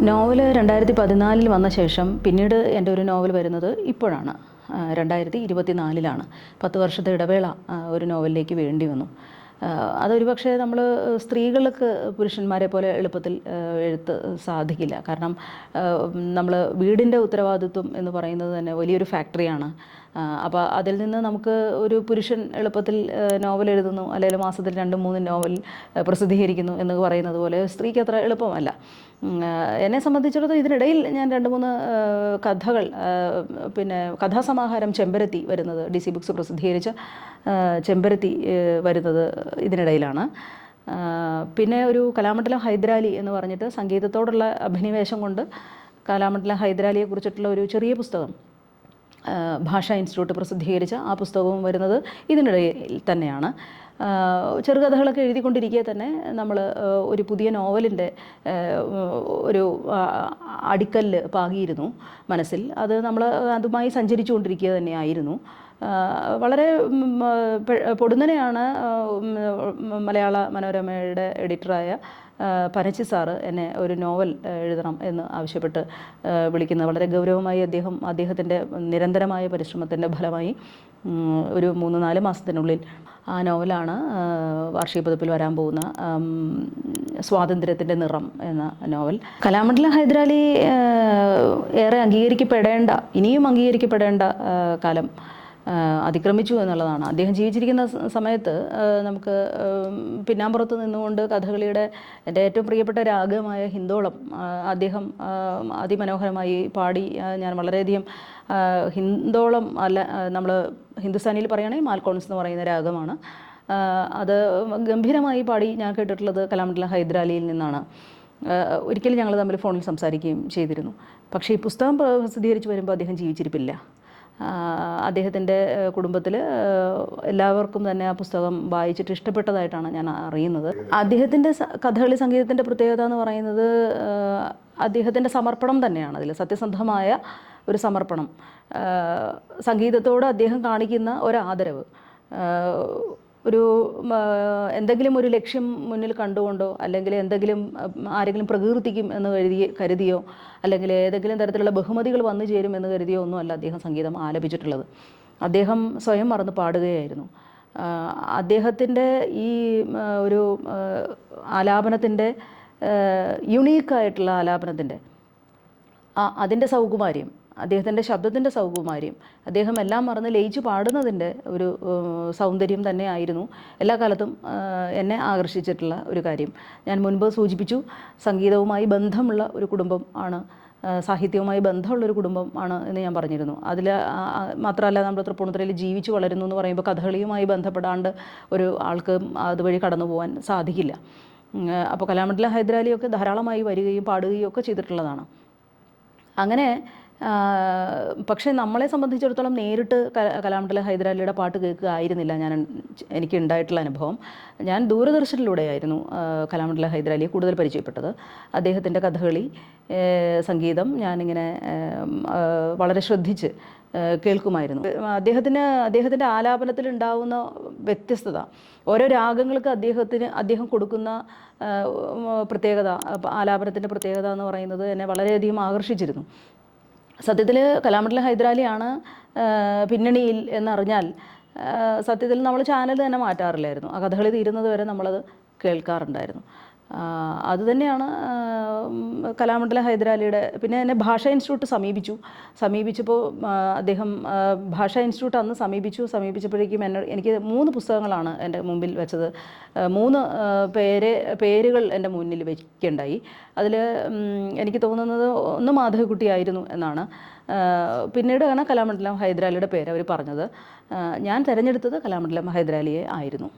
Novel 2014 വന്ന ശേഷം പിന്നീട് എൻ്റെ ഒരു നോവൽ വരുന്നത് ഇപ്പോഴാണ്, 2024 10 വർഷത്തെ ഇടവേള ഒരു നോവലിലേക്ക് വേണ്ടി വന്നു. അതൊരു പക്ഷേ നമ്മൾ സ്ത്രീകൾക്ക് പുരുഷന്മാരെ പോലെ എളുപ്പത്തിൽ എഴുത്ത് സാധിക്കില്ല. കാരണം നമ്മൾ വീടിൻ്റെ ഉത്തരവാദിത്വം എന്ന് പറയുന്നത് തന്നെ വലിയൊരു ഫാക്ടറിയാണ്. അപ്പോൾ അതിൽ നിന്ന് നമുക്ക് ഒരു പുരുഷൻ എളുപ്പത്തിൽ നോവൽ എഴുതുന്നു, അല്ലെങ്കിൽ മാസത്തിൽ 2-3 നോവൽ പ്രസിദ്ധീകരിക്കുന്നു എന്ന് പറയുന്നത് പോലെ സ്ത്രീക്ക് അത്ര എളുപ്പമല്ല. എന്നെ സംബന്ധിച്ചിടത്തോളം ഇതിനിടയിൽ ഞാൻ 2-3 കഥകൾ, പിന്നെ കഥാസമാഹാരം ചെമ്പരത്തി വരുന്നത്, DC ബുക്സ് പ്രസിദ്ധീകരിച്ച ചെമ്പരത്തി വരുന്നത് ഇതിനിടയിലാണ്. പിന്നെ ഒരു കലാമണ്ഡലം ഹൈദരാലി എന്ന് പറഞ്ഞിട്ട് സംഗീതത്തോടുള്ള അഭിനിവേശം കൊണ്ട് കലാമണ്ഡലം ഹൈദരാലിയെ കുറിച്ചിട്ടുള്ള ഒരു ചെറിയ പുസ്തകം ഭാഷാ ഇൻസ്റ്റിറ്റ്യൂട്ട് പ്രസിദ്ധീകരിച്ച ആ പുസ്തകവും വരുന്നത് ഇതിനിടയിൽ തന്നെയാണ്. ചെറുകഥകളൊക്കെ എഴുതിക്കൊണ്ടിരിക്കെ തന്നെ നമ്മൾ ഒരു പുതിയ നോവലിൻ്റെ ഒരു അടിക്കല്ല് പാകിയിരുന്നു മനസ്സിൽ. അത് നമ്മൾ അതുമായി സഞ്ചരിച്ചുകൊണ്ടിരിക്കുക തന്നെയായിരുന്നു. വളരെ പൊടുന്നനെയാണ് മലയാള മനോരമയുടെ എഡിറ്ററായ പനച്ചി സാറ് എന്നെ ഒരു നോവൽ എഴുതണം എന്ന് ആവശ്യപ്പെട്ട് വിളിക്കുന്നത്. വളരെ ഗൗരവമായി അദ്ദേഹത്തിൻ്റെ നിരന്തരമായ പരിശ്രമത്തിൻ്റെ ഫലമായി ഒരു 3-4 മാസത്തിനുള്ളിൽ ആ നോവലാണ് വാർഷിക പതിപ്പിൽ വരാൻ പോകുന്ന സ്വാതന്ത്ര്യത്തിൻ്റെ നിറം എന്ന നോവൽ. കലാമണ്ഡലം ഹൈദരാലി ഏറെ ഇനിയും അംഗീകരിക്കപ്പെടേണ്ട കാലം അതിക്രമിച്ചു എന്നുള്ളതാണ്. അദ്ദേഹം ജീവിച്ചിരിക്കുന്ന സമയത്ത് നമുക്ക് പിന്നാമ്പുറത്ത് നിന്നുകൊണ്ട് കഥകളിയുടെ എൻ്റെ ഏറ്റവും പ്രിയപ്പെട്ട രാഗമായ ഹിന്ദോളം അദ്ദേഹം അതിമനോഹരമായി പാടി. ഞാൻ വളരെയധികം ഹിന്ദോളം നമ്മൾ ഹിന്ദുസ്ഥാനിയിൽ പറയുകയാണെങ്കിൽ മാൽക്കോൺസ് എന്ന് പറയുന്ന രാഗമാണ്. അത് ഗംഭീരമായി പാടി ഞാൻ കേട്ടിട്ടുള്ളത് കലാമണ്ഡലം ഹൈദരാലിയിൽ നിന്നാണ്. ഒരിക്കലും ഞങ്ങൾ തമ്മിൽ ഫോണിൽ സംസാരിക്കുകയും ചെയ്തിരുന്നു. പക്ഷേ ഈ പുസ്തകം പ്രസിദ്ധീകരിച്ച് വരുമ്പോൾ അദ്ദേഹം ജീവിച്ചിരിപ്പില്ല. അദ്ദേഹത്തിൻ്റെ കുടുംബത്തിൽ എല്ലാവർക്കും തന്നെ ആ പുസ്തകം വായിച്ചിട്ട് ഇഷ്ടപ്പെട്ടതായിട്ടാണ് ഞാൻ അറിയുന്നത്. അദ്ദേഹത്തിൻ്റെ കഥകളി സംഗീതത്തിൻ്റെ പ്രത്യേകത എന്ന് പറയുന്നത് അദ്ദേഹത്തിൻ്റെ സമർപ്പണം തന്നെയാണ്. അതിൽ സത്യസന്ധമായ ഒരു സമർപ്പണം, സംഗീതത്തോട് അദ്ദേഹം കാണിക്കുന്ന ഒരാദരവ്, എന്തെങ്കിലും ഒരു ലക്ഷ്യം മുന്നിൽ കണ്ടുകൊണ്ടോ അല്ലെങ്കിൽ ആരെങ്കിലും പ്രകീർത്തിക്കും എന്ന് കരുതിയോ അല്ലെങ്കിൽ ഏതെങ്കിലും തരത്തിലുള്ള ബഹുമതികൾ വന്നു ചേരും എന്ന് കരുതിയോ ഒന്നുമല്ല അദ്ദേഹം സംഗീതം ആലപിച്ചിട്ടുള്ളത്. അദ്ദേഹം സ്വയം മറന്ന് പാടുകയായിരുന്നു. അദ്ദേഹത്തിൻ്റെ ഈ ഒരു ആലാപനത്തിൻ്റെ യുണീക്കായിട്ടുള്ള ആലാപനത്തിൻ്റെ അതിൻ്റെ സൗകുമാര്യം, അദ്ദേഹത്തിൻ്റെ ശബ്ദത്തിൻ്റെ സൗകുമാര്യം, അദ്ദേഹം എല്ലാം മറന്ന് ലയിച്ച് പാടുന്നതിൻ്റെ ഒരു സൗന്ദര്യം തന്നെയായിരുന്നു എല്ലാ കാലത്തും എന്നെ ആകർഷിച്ചിട്ടുള്ള ഒരു കാര്യം. ഞാൻ മുൻപ് സൂചിപ്പിച്ചു, സംഗീതവുമായി ബന്ധമുള്ള ഒരു കുടുംബം ആണ്, സാഹിത്യവുമായി ബന്ധമുള്ളൊരു കുടുംബം ആണ് എന്ന് ഞാൻ പറഞ്ഞിരുന്നു. അതിൽ മാത്രമല്ല, നമ്മൾ തൃപ്പൂണിത്തുറയിൽ ജീവിച്ച് വളരുന്നു എന്ന് പറയുമ്പോൾ കഥകളിയുമായി ബന്ധപ്പെടാണ്ട് ഒരു ആൾക്ക് അതുവഴി കടന്നു പോകാൻ സാധിക്കില്ല. അപ്പോൾ കലാമണ്ഡലം ഹൈദരാലിയൊക്കെ ധാരാളമായി വരികയും പാടുകയും ഒക്കെ ചെയ്തിട്ടുള്ളതാണ്. അങ്ങനെ പക്ഷേ നമ്മളെ സംബന്ധിച്ചിടത്തോളം നേരിട്ട് കലാമണ്ഡലം ഹൈദരാലിയുടെ പാട്ട് കേൾക്കുക ആയിരുന്നില്ല എനിക്ക് ഉണ്ടായിട്ടുള്ള അനുഭവം. ഞാൻ ദൂരദർശനിലൂടെയായിരുന്നു കലാമണ്ഡലം ഹൈദരാലിയെ കൂടുതൽ പരിചയപ്പെട്ടത്. അദ്ദേഹത്തിൻ്റെ കഥകളി സംഗീതം ഞാനിങ്ങനെ വളരെ ശ്രദ്ധിച്ച് കേൾക്കുമായിരുന്നു. അദ്ദേഹത്തിൻ്റെ ആലാപനത്തിൽ ഉണ്ടാകുന്ന വ്യത്യസ്തത, ഓരോ രാഗങ്ങൾക്ക് അദ്ദേഹം കൊടുക്കുന്ന പ്രത്യേകത, ആലാപനത്തിൻ്റെ പ്രത്യേകത എന്ന് പറയുന്നത് എന്നെ വളരെയധികം ആകർഷിച്ചിരുന്നു. സത്യത്തിൽ കലാമണ്ഡലം ഹൈദരാലിയാണ് പിന്നണിയിൽ എന്നറിഞ്ഞാൽ സത്യത്തിൽ നമ്മൾ ചാനൽ തന്നെ മാറ്റാറില്ലായിരുന്നു. ആ കഥകളി തീരുന്നത് വരെ നമ്മളത് കേൾക്കാറുണ്ടായിരുന്നു. അതുതന്നെയാണ് കലാമണ്ഡലം ഹൈദരാലിയുടെ. പിന്നെ എന്നെ ഭാഷാ ഇൻസ്റ്റിറ്റ്യൂട്ട് സമീപിച്ചപ്പോൾ അദ്ദേഹം ഭാഷാ ഇൻസ്റ്റിറ്റ്യൂട്ട് അന്ന് സമീപിച്ചപ്പോഴേക്കും എനിക്ക് 3 പുസ്തകങ്ങളാണ് എൻ്റെ മുമ്പിൽ വെച്ചത്. 3 പേരുകൾ എൻ്റെ മുന്നിൽ വയ്ക്കുകയുണ്ടായി. അതിൽ എനിക്ക് തോന്നുന്നത് ഒന്ന് മാധവിക്കുട്ടിയായിരുന്നു എന്നാണ്. പിന്നീടാണ് കലാമണ്ഡലം ഹൈദരാലിയുടെ പേര് അവർ പറഞ്ഞത്. ഞാൻ തിരഞ്ഞെടുത്തത് കലാമണ്ഡലം ഹൈദരാലിയെ ആയിരുന്നു.